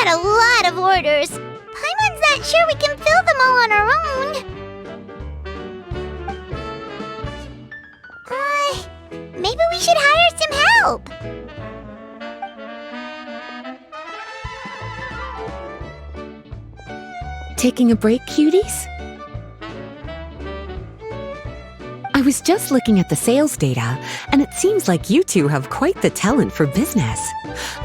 got a lot of orders. Paimon's not sure we can fill them all on our own. Maybe we should hire some help. Taking a break, cuties? I was just looking at the sales data, and it seems like you two have quite the talent for business.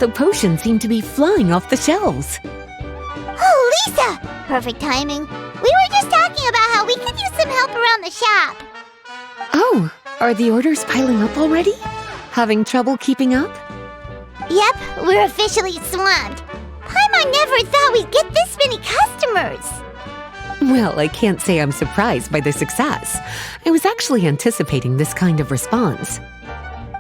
The potions seem to be flying off the shelves. Oh, Lisa! Perfect timing. We were just talking about how we could use some help around the shop. Oh, are the orders piling up already? Having trouble keeping up? Yep, we're officially swamped. Paimon never thought we'd get this many customers. Well, I can't say I'm surprised by the success. I was actually anticipating this kind of response.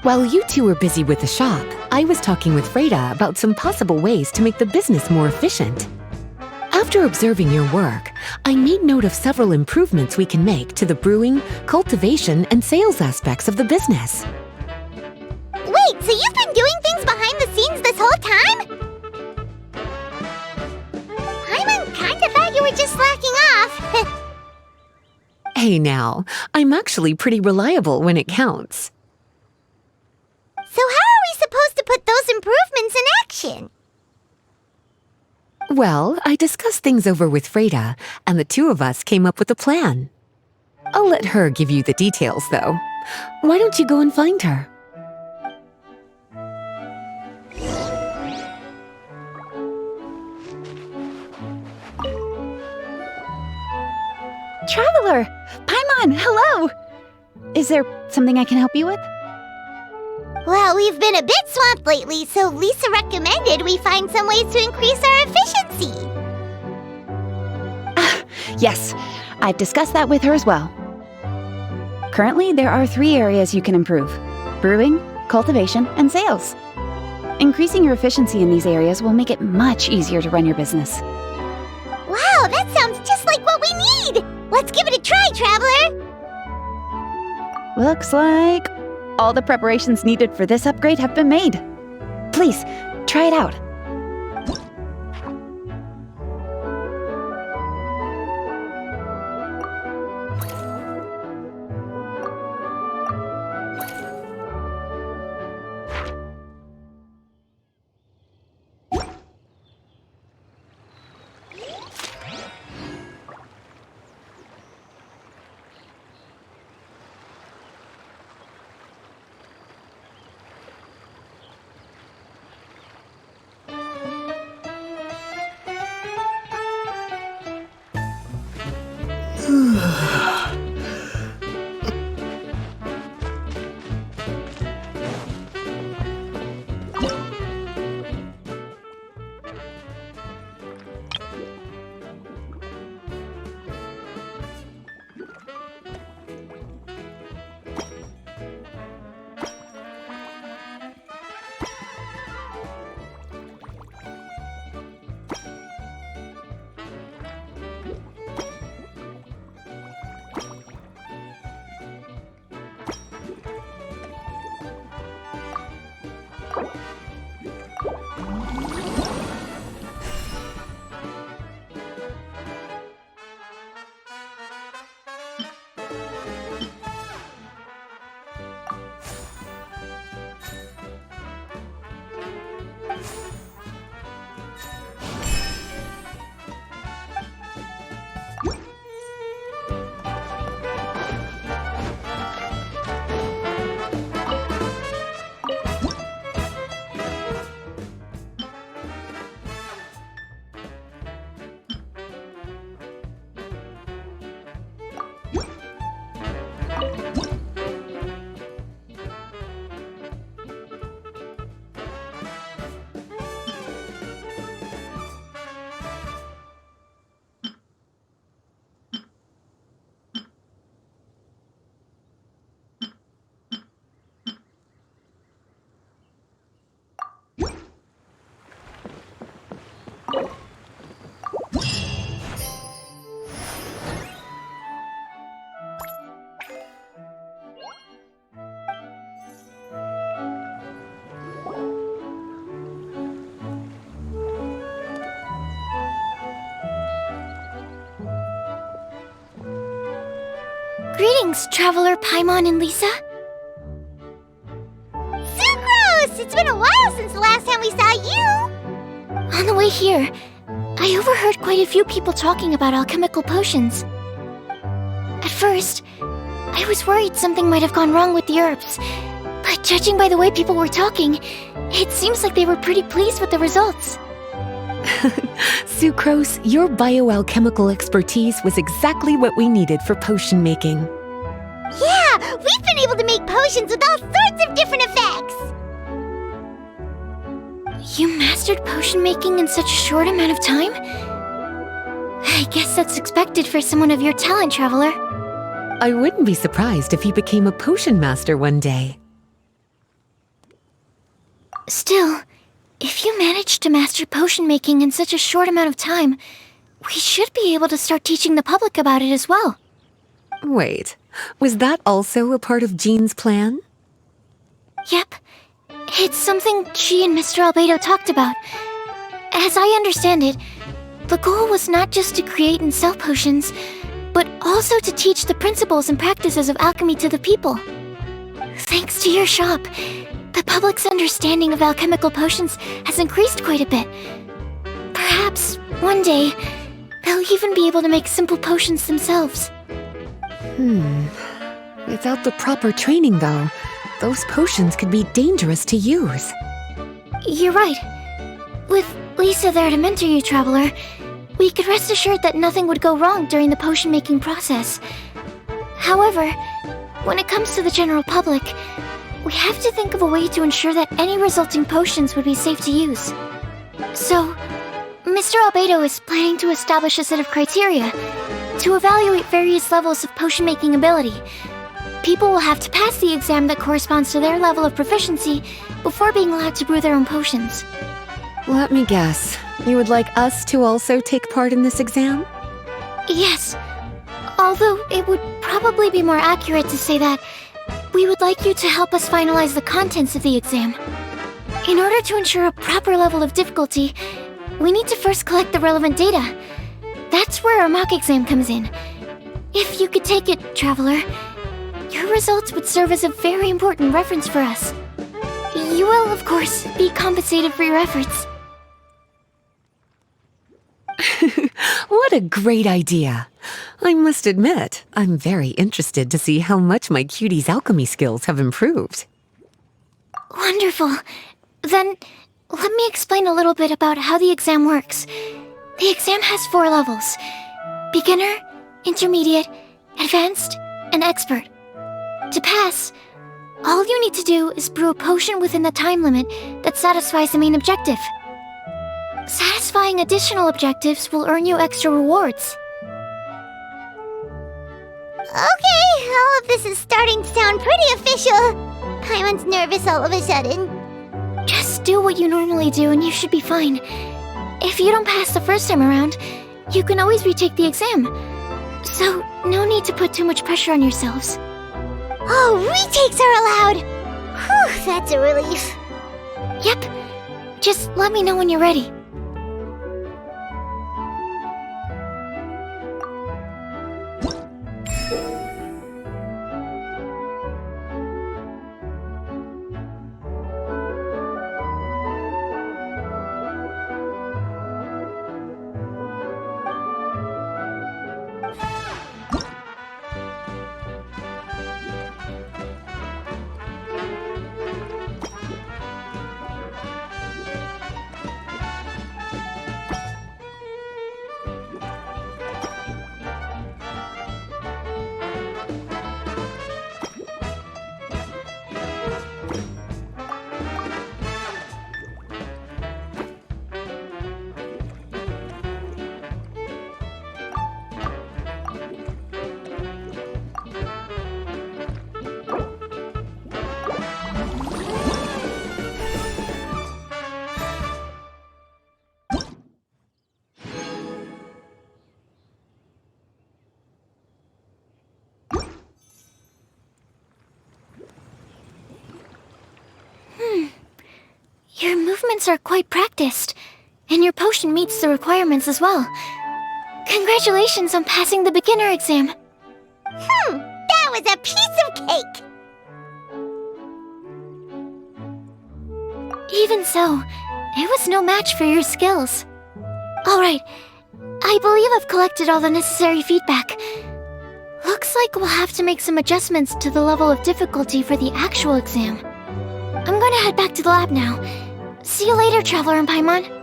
While you two were busy with the shop, I was talking with Freda about some possible ways to make the business more efficient. After observing your work, I made note of several improvements we can make to the brewing, cultivation, and sales aspects of the business. Wait, so you've been doing things behind the scenes this whole time? Paimon kinda thought you were just slacking off. Hey now, I'm actually pretty reliable when it counts. So how are we supposed to put those improvements in action? Well, I discussed things over with Freda, and the two of us came up with a plan. I'll let her give you the details, though. Why don't you go and find her? Traveler! Paimon, hello! Is there something I can help you with? Well, we've been a bit swamped lately, so Lisa recommended we find some ways to increase our efficiency. Yes, I've discussed that with her as well. Currently, there are 3 areas you can improve: brewing, cultivation, and sales. Increasing your efficiency in these areas will make it much easier to run your business. Wow, that sounds just like what we need! Let's give it a try, Traveler! Looks like all the preparations needed for this upgrade have been made. Please, try it out. Greetings, Traveler Paimon and Lisa. Sucrose! It's been a while since the last time we saw you! On the way here, I overheard quite a few people talking about alchemical potions. At first, I was worried something might have gone wrong with the herbs, but judging by the way people were talking, it seems like they were pretty pleased with the results. Sucrose, your bioalchemical expertise was exactly what we needed for potion making. Yeah, we've been able to make potions with all sorts of different effects! You mastered potion making in such a short amount of time? I guess that's expected for someone of your talent, Traveler. I wouldn't be surprised if you became a potion master one day. Still, if you managed to master potion making in such a short amount of time, we should be able to start teaching the public about it as well. Wait, was that also a part of Jean's plan? Yep. It's something she and Mr. Albedo talked about. As I understand it, the goal was not just to create and sell potions, but also to teach the principles and practices of alchemy to the people. Thanks to your shop, the public's understanding of alchemical potions has increased quite a bit. Perhaps, one day, they'll even be able to make simple potions themselves. Without the proper training, though, those potions could be dangerous to use. You're right. With Lisa there to mentor you, Traveler, we could rest assured that nothing would go wrong during the potion-making process. However, when it comes to the general public, we have to think of a way to ensure that any resulting potions would be safe to use. So, Mr. Albedo is planning to establish a set of criteria to evaluate various levels of potion-making ability. People will have to pass the exam that corresponds to their level of proficiency before being allowed to brew their own potions. Let me guess, you would like us to also take part in this exam? Yes, although it would probably be more accurate to say that we would like you to help us finalize the contents of the exam. In order to ensure a proper level of difficulty, we need to first collect the relevant data. That's where our mock exam comes in. If you could take it, Traveler, your results would serve as a very important reference for us. You will, of course, be compensated for your efforts. What a great idea! I must admit, I'm very interested to see how much my cutie's alchemy skills have improved. Wonderful. Then, let me explain a little bit about how the exam works. The exam has 4 levels: beginner, intermediate, advanced, and expert. To pass, all you need to do is brew a potion within the time limit that satisfies the main objective. Satisfying additional objectives will earn you extra rewards. Okay, all of this is starting to sound pretty official. Paimon's nervous all of a sudden. Just do what you normally do and you should be fine. If you don't pass the first time around, you can always retake the exam. So, no need to put too much pressure on yourselves. Oh, retakes are allowed! Whew, that's a relief. Yep. Just let me know when you're ready. Your movements are quite practiced, and your potion meets the requirements as well. Congratulations on passing the beginner exam. was a piece of cake! Even so, it was no match for your skills. Alright, I believe I've collected all the necessary feedback. Looks like we'll have to make some adjustments to the level of difficulty for the actual exam. I'm going to head back to the lab now. See you later, Traveler and Paimon.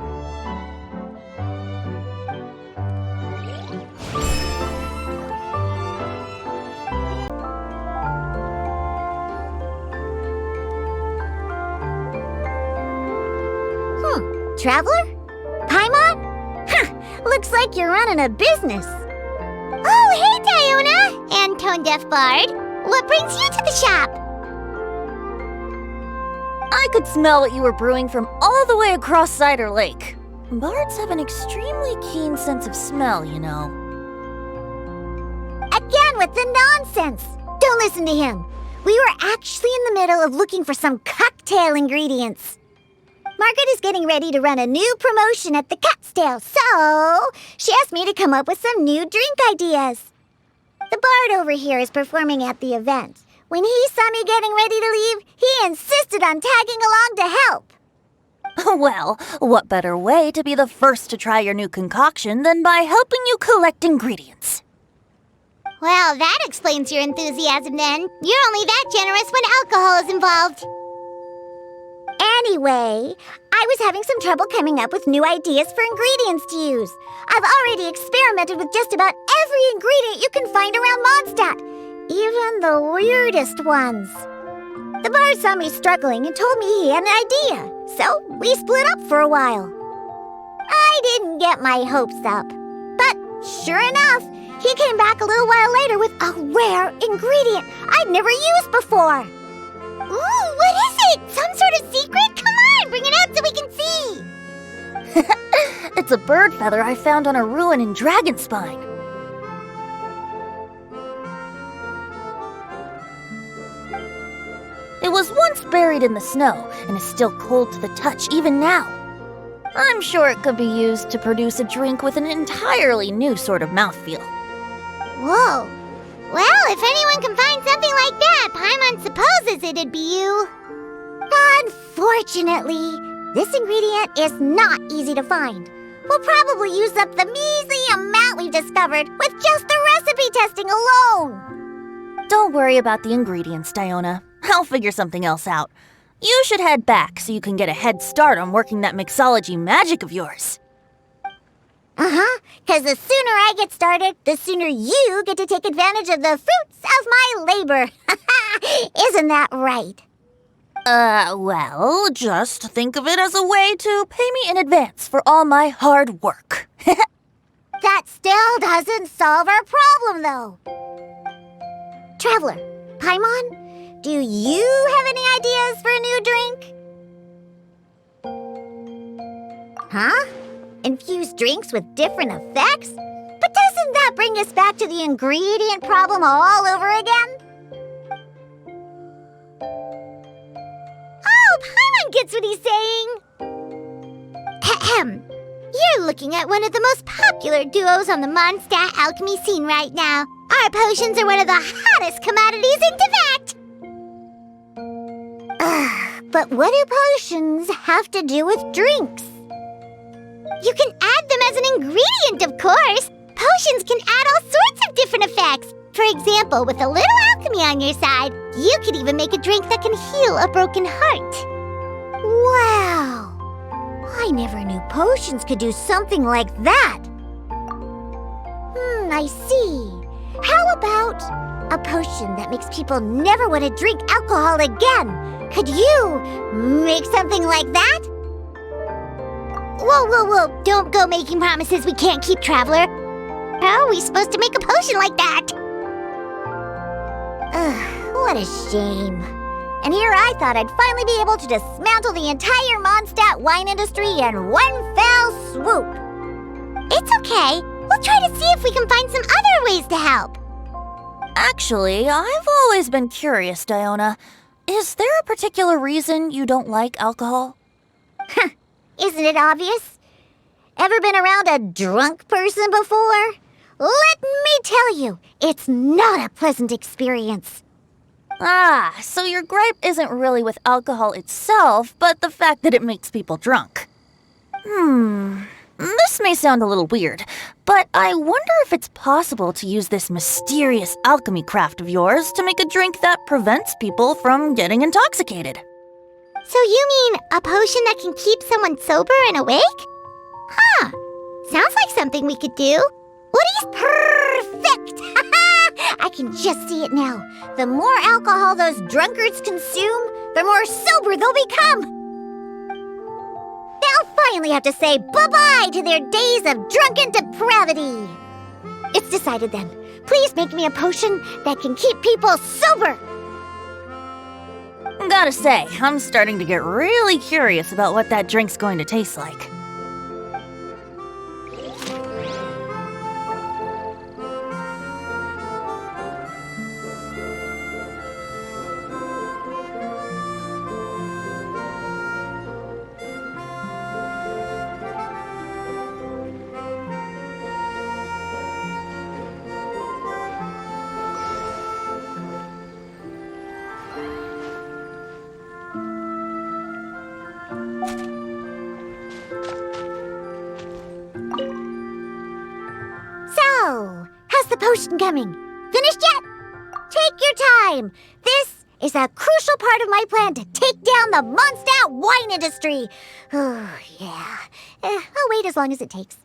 Traveler? Paimon? Huh, looks like you're running a business. Oh, hey, Diona! And Tone-Deaf Bard. What brings you to the shop? I could smell what you were brewing from all the way across Cider Lake. Bards have an extremely keen sense of smell, you know. Again with the nonsense! Don't listen to him. We were actually in the middle of looking for some cocktail ingredients. Margaret is getting ready to run a new promotion at the Catstail, so she asked me to come up with some new drink ideas. The bard over here is performing at the event. When he saw me getting ready to leave, he insisted on tagging along to help. Well, what better way to be the first to try your new concoction than by helping you collect ingredients? Well, that explains your enthusiasm then. You're only that generous when alcohol is involved. Anyway, I was having some trouble coming up with new ideas for ingredients to use. I've already experimented with just about every ingredient you can find around Mondstadt, even the weirdest ones. The bard saw me struggling and told me he had an idea, so we split up for a while. I didn't get my hopes up, but sure enough, he came back a little while later with a rare ingredient I'd never used before. Ooh, what is it? Some sort of secret? Come on, bring it out so we can see. It's a bird feather I found on a ruin in Dragonspine. It was once buried in the snow and is still cold to the touch even now. I'm sure it could be used to produce a drink with an entirely new sort of mouthfeel. Whoa. Well, if anyone can find something like that, Paimon supposes it'd be you. Unfortunately, this ingredient is not easy to find. We'll probably use up the measly amount we've discovered with just the recipe testing alone. Don't worry about the ingredients, Diona. I'll figure something else out. You should head back so you can get a head start on working that mixology magic of yours. Because the sooner I get started, the sooner you get to take advantage of the fruits of my labor. Isn't that right? Well, just think of it as a way to pay me in advance for all my hard work. That still doesn't solve our problem, though. Traveler, Paimon, do you have any ideas for a new drink? Huh? Infuse drinks with different effects? But doesn't that bring us back to the ingredient problem all over again? Oh, Paimon gets what he's saying! Ahem. You're looking at one of the most popular duos on the Mondstadt alchemy scene right now. Our potions are one of the hottest commodities in Teyvat! But what do potions have to do with drinks? You can add them as an ingredient, of course. Potions can add all sorts of different effects. For example, with a little alchemy on your side, you could even make a drink that can heal a broken heart. Wow! I never knew potions could do something like that. I see. How about a potion that makes people never want to drink alcohol again? Could you make something like that? Whoa. Don't go making promises we can't keep, Traveler. How are we supposed to make a potion like that? Ugh, what a shame. And here I thought I'd finally be able to dismantle the entire Mondstadt wine industry in one fell swoop. It's okay. We'll try to see if we can find some other ways to help. Actually, I've always been curious, Diona. Is there a particular reason you don't like alcohol? Isn't it obvious? Ever been around a drunk person before? let me tell you, it's not a pleasant experience. Ah, so your gripe isn't really with alcohol itself, but the fact that it makes people drunk. This may sound a little weird, but I wonder if it's possible to use this mysterious alchemy craft of yours to make a drink that prevents people from getting intoxicated. So you mean a potion that can keep someone sober and awake? Huh. Sounds like something we could do. Woody's perfect! I can just see it now. The more alcohol those drunkards consume, the more sober they'll become. They'll finally have to say bye-bye to their days of drunken depravity. It's decided then. Please make me a potion that can keep people sober. Gotta say, I'm starting to get really curious about what that drink's going to taste like. So, how's the potion coming? Finished yet? Take your time. This is a crucial part of my plan to take down the Mondstadt wine industry. Oh, yeah. I'll wait as long as it takes.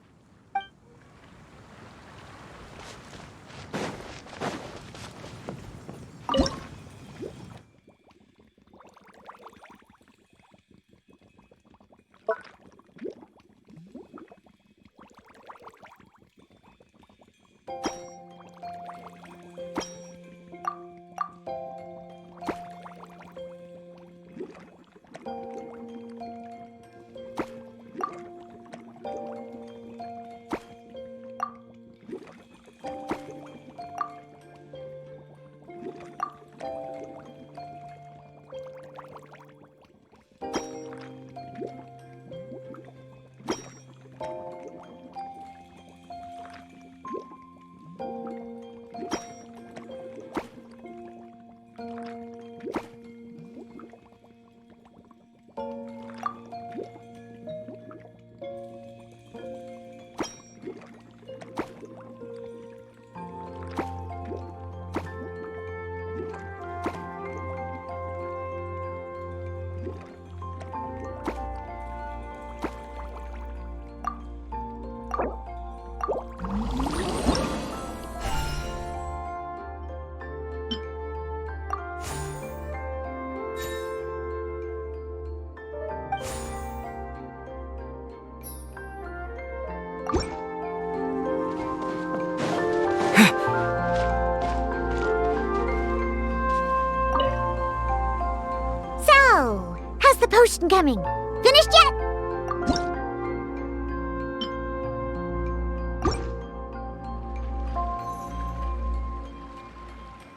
So, how's the potion coming? Finished yet?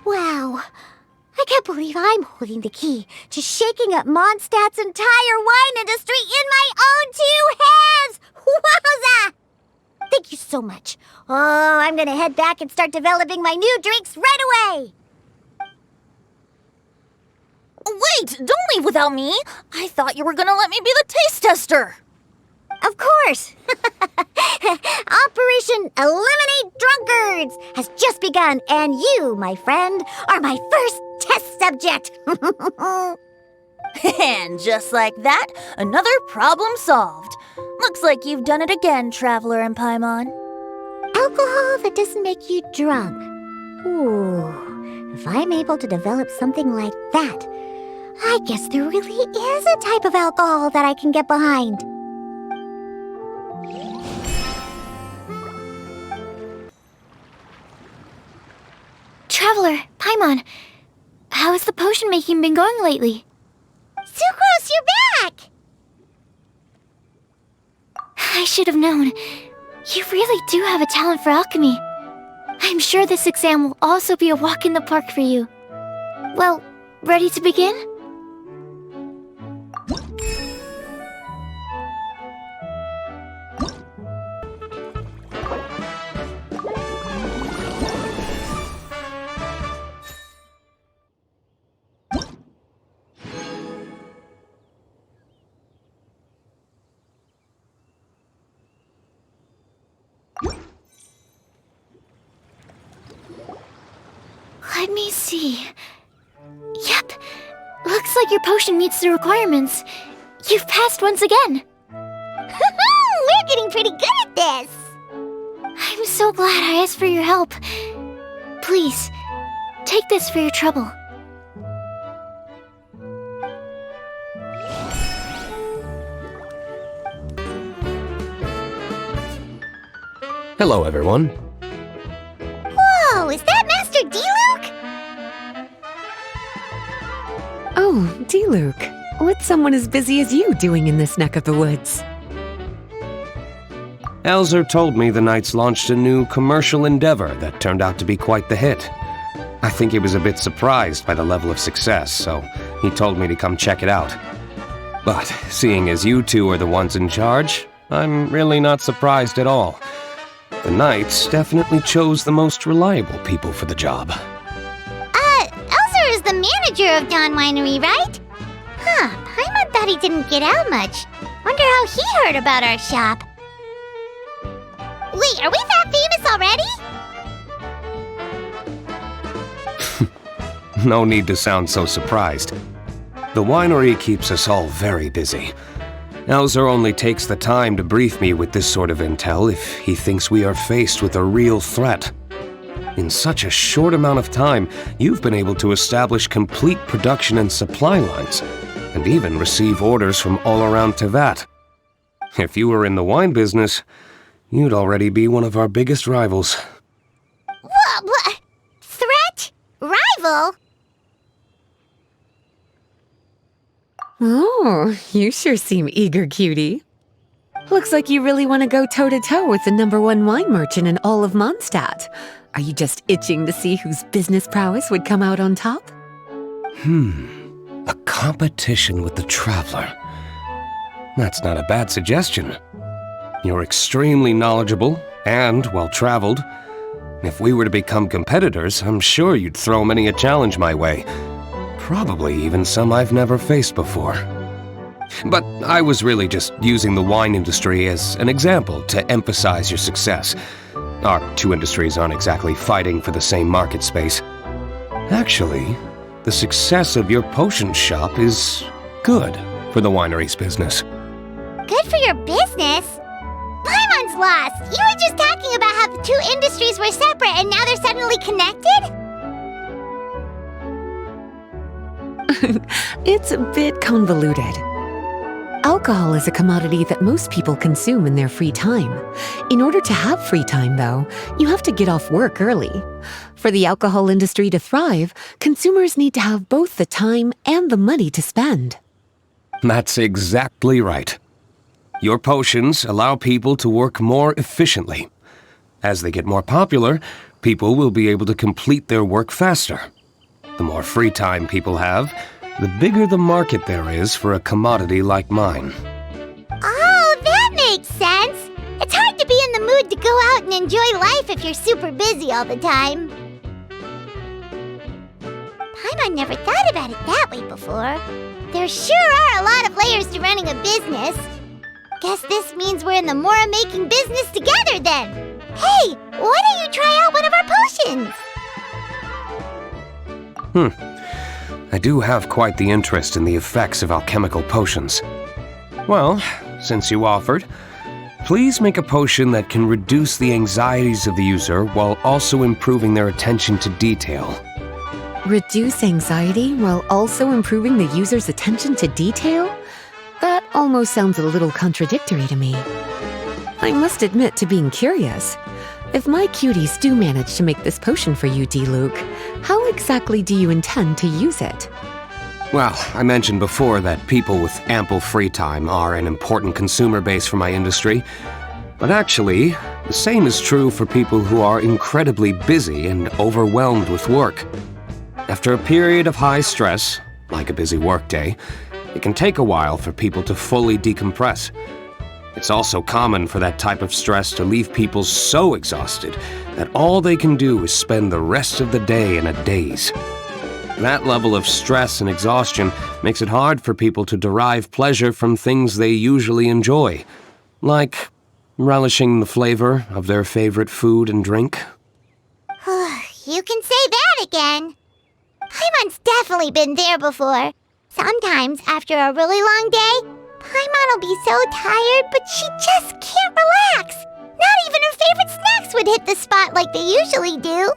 Wow. I can't believe I'm holding the key to shaking up Mondstadt's entire wine industry in my own two hands! Wowza! Thank you so much. Oh, I'm gonna head back and start developing my new drinks right away! Wait, don't leave without me! I thought you were gonna let me be the taste tester! Of course! Operation Eliminate Drunkards has just begun, and you, my friend, are my first test subject! And just like that, another problem solved. Looks like you've done it again, Traveler and Paimon. Alcohol that doesn't make you drunk. Ooh, if I'm able to develop something like that, I guess there really is a type of alcohol that I can get behind. Traveler, Paimon, how has the potion making been going lately? Sucrose, you're back! I should have known. You really do have a talent for alchemy. I'm sure this exam will also be a walk in the park for you. Well, ready to begin? Let me see. Yep. Looks like your potion meets the requirements. You've passed once again. We're getting pretty good at this. I'm so glad I asked for your help. Please, take this for your trouble. Hello, everyone. Whoa, is that Master D-Luke? Oh, D-Luke, what's someone as busy as you doing in this neck of the woods? Elzer told me the Knights launched a new commercial endeavor that turned out to be quite the hit. I think he was a bit surprised by the level of success, so he told me to come check it out. But seeing as you two are the ones in charge, I'm really not surprised at all. The Knights definitely chose the most reliable people for the job. Elzer is the manager of Dawn Winery, right? Huh, Paimon thought he didn't get out much. Wonder how he heard about our shop. Wait, are we that famous already? No need to sound so surprised. The winery keeps us all very busy. Elzer only takes the time to brief me with this sort of intel if he thinks we are faced with a real threat. In such a short amount of time, you've been able to establish complete production and supply lines, and even receive orders from all around Tevat. If you were in the wine business, you'd already be one of our biggest rivals. What? Threat? Rival? Oh, you sure seem eager, cutie. Looks like you really want to go toe-to-toe with the #1 wine merchant in all of Mondstadt. Are you just itching to see whose business prowess would come out on top? A competition with the Traveler. That's not a bad suggestion. You're extremely knowledgeable and well-traveled. If we were to become competitors, I'm sure you'd throw many a challenge my way. Probably even some I've never faced before. But I was really just using the wine industry as an example to emphasize your success. Our two industries aren't exactly fighting for the same market space. Actually, the success of your potion shop is good for the winery's business. Good for your business? Paimon's lost! You were just talking about how the two industries were separate and now they're suddenly connected? It's a bit convoluted. Alcohol is a commodity that most people consume in their free time. In order to have free time, though, you have to get off work early. For the alcohol industry to thrive, consumers need to have both the time and the money to spend. That's exactly right. Your potions allow people to work more efficiently. As they get more popular, people will be able to complete their work faster. The more free time people have, the bigger the market there is for a commodity like mine. Oh, that makes sense! It's hard to be in the mood to go out and enjoy life if you're super busy all the time. Paimon never thought about it that way before. There sure are a lot of layers to running a business. Guess this means we're in the Mora-making business together then. Hey, why don't you try out one of our potions? I do have quite the interest in the effects of alchemical potions. Well, since you offered, please make a potion that can reduce the anxieties of the user while also improving their attention to detail. Reduce anxiety while also improving the user's attention to detail? That almost sounds a little contradictory to me. I must admit to being curious. If my cuties do manage to make this potion for you, D-Luke, how exactly do you intend to use it? Well, I mentioned before that people with ample free time are an important consumer base for my industry. But actually, the same is true for people who are incredibly busy and overwhelmed with work. After a period of high stress, like a busy workday, it can take a while for people to fully decompress. It's also common for that type of stress to leave people so exhausted that all they can do is spend the rest of the day in a daze. That level of stress and exhaustion makes it hard for people to derive pleasure from things they usually enjoy, like relishing the flavor of their favorite food and drink. You can say that again. Paimon's definitely been there before. Sometimes, after a really long day, Paimon will be so tired, but she just can't relax. Not even her favorite snacks would hit the spot like they usually do.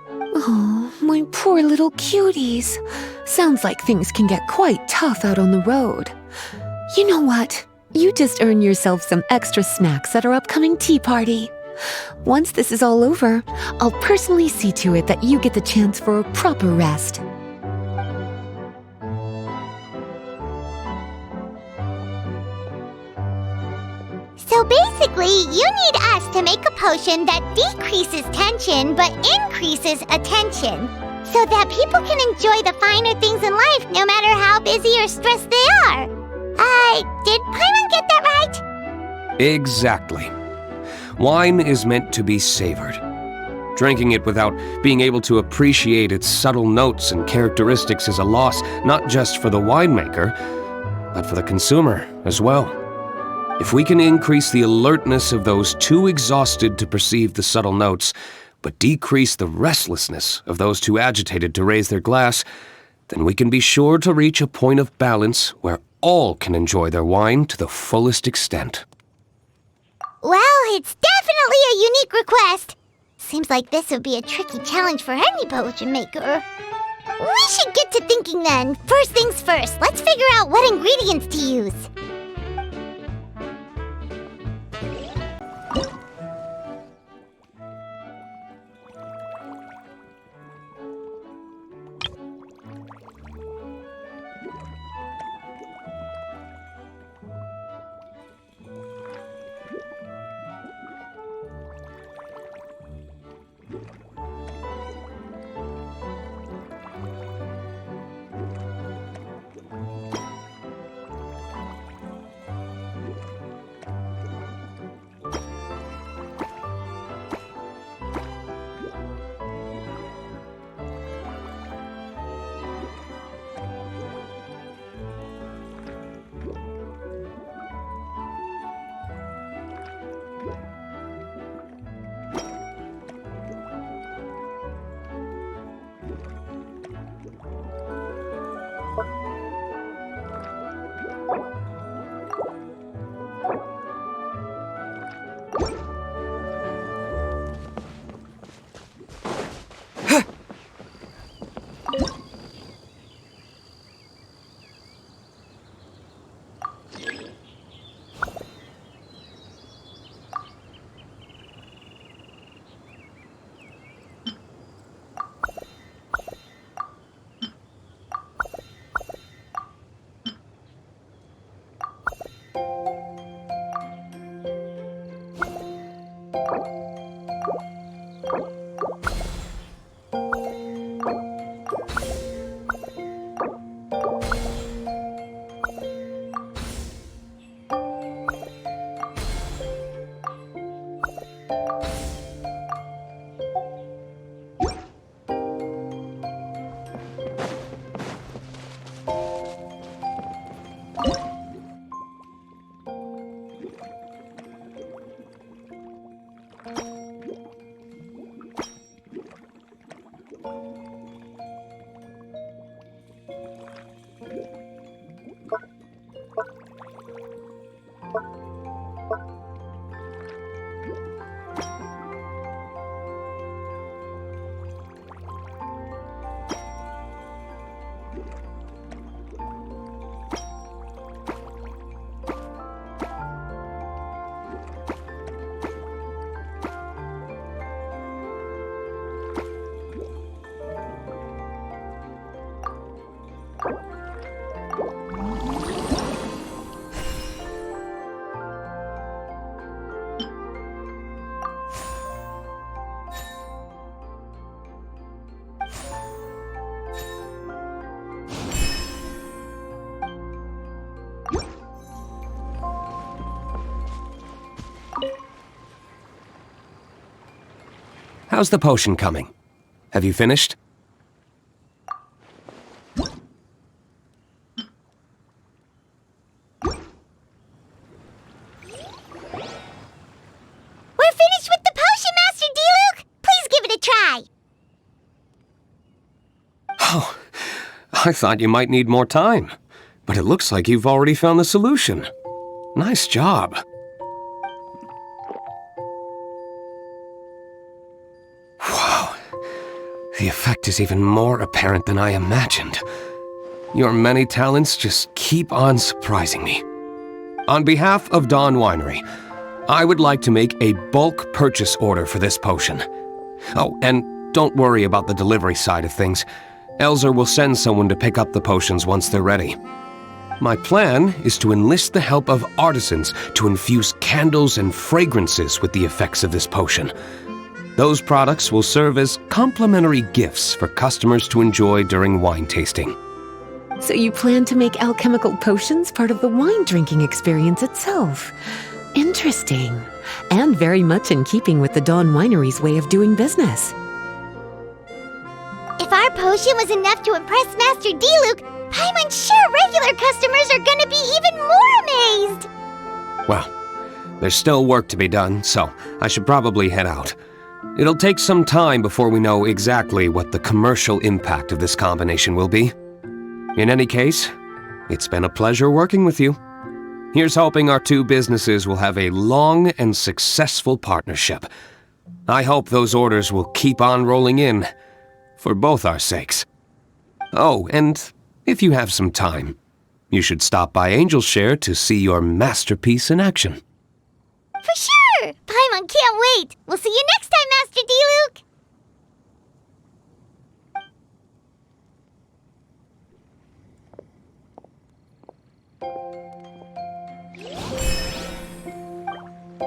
Oh, my poor little cuties. Sounds like things can get quite tough out on the road. You know what? You just earn yourself some extra snacks at our upcoming tea party. Once this is all over, I'll personally see to it that you get the chance for a proper rest. So basically, you need us to make a potion that decreases tension but increases attention, so that people can enjoy the finer things in life no matter how busy or stressed they are. Did Paimon get that right? Exactly. Wine is meant to be savored. Drinking it without being able to appreciate its subtle notes and characteristics is a loss not just for the winemaker, but for the consumer as well. If we can increase the alertness of those too exhausted to perceive the subtle notes, but decrease the restlessness of those too agitated to raise their glass, then we can be sure to reach a point of balance where all can enjoy their wine to the fullest extent. Well, it's definitely a unique request. Seems like this would be a tricky challenge for any potion maker. We should get to thinking then. First things first, let's figure out what ingredients to use. How's the potion coming? Have you finished? We're finished with the potion, Master D-Luke! Please give it a try! Oh, I thought you might need more time, but it looks like you've already found the solution. Nice job. Wow, the effect is even more apparent than I imagined. Your many talents just keep on surprising me. On behalf of Dawn Winery, I would like to make a bulk purchase order for this potion. Oh, and don't worry about the delivery side of things. Elzer will send someone to pick up the potions once they're ready. My plan is to enlist the help of artisans to infuse candles and fragrances with the effects of this potion. Those products will serve as complimentary gifts for customers to enjoy during wine tasting. So you plan to make alchemical potions part of the wine drinking experience itself. Interesting. And very much in keeping with the Dawn Winery's way of doing business. If our potion was enough to impress Master D-Luke, Paimon's sure regular customers are gonna be even more amazed! Well, there's still work to be done, so I should probably head out. It'll take some time before we know exactly what the commercial impact of this combination will be. In any case, it's been a pleasure working with you. Here's hoping our two businesses will have a long and successful partnership. I hope those orders will keep on rolling in, for both our sakes. Oh, and if you have some time, you should stop by Angel's Share to see your masterpiece in action. For sure! Paimon can't wait! We'll see you next time, Master D-Luke!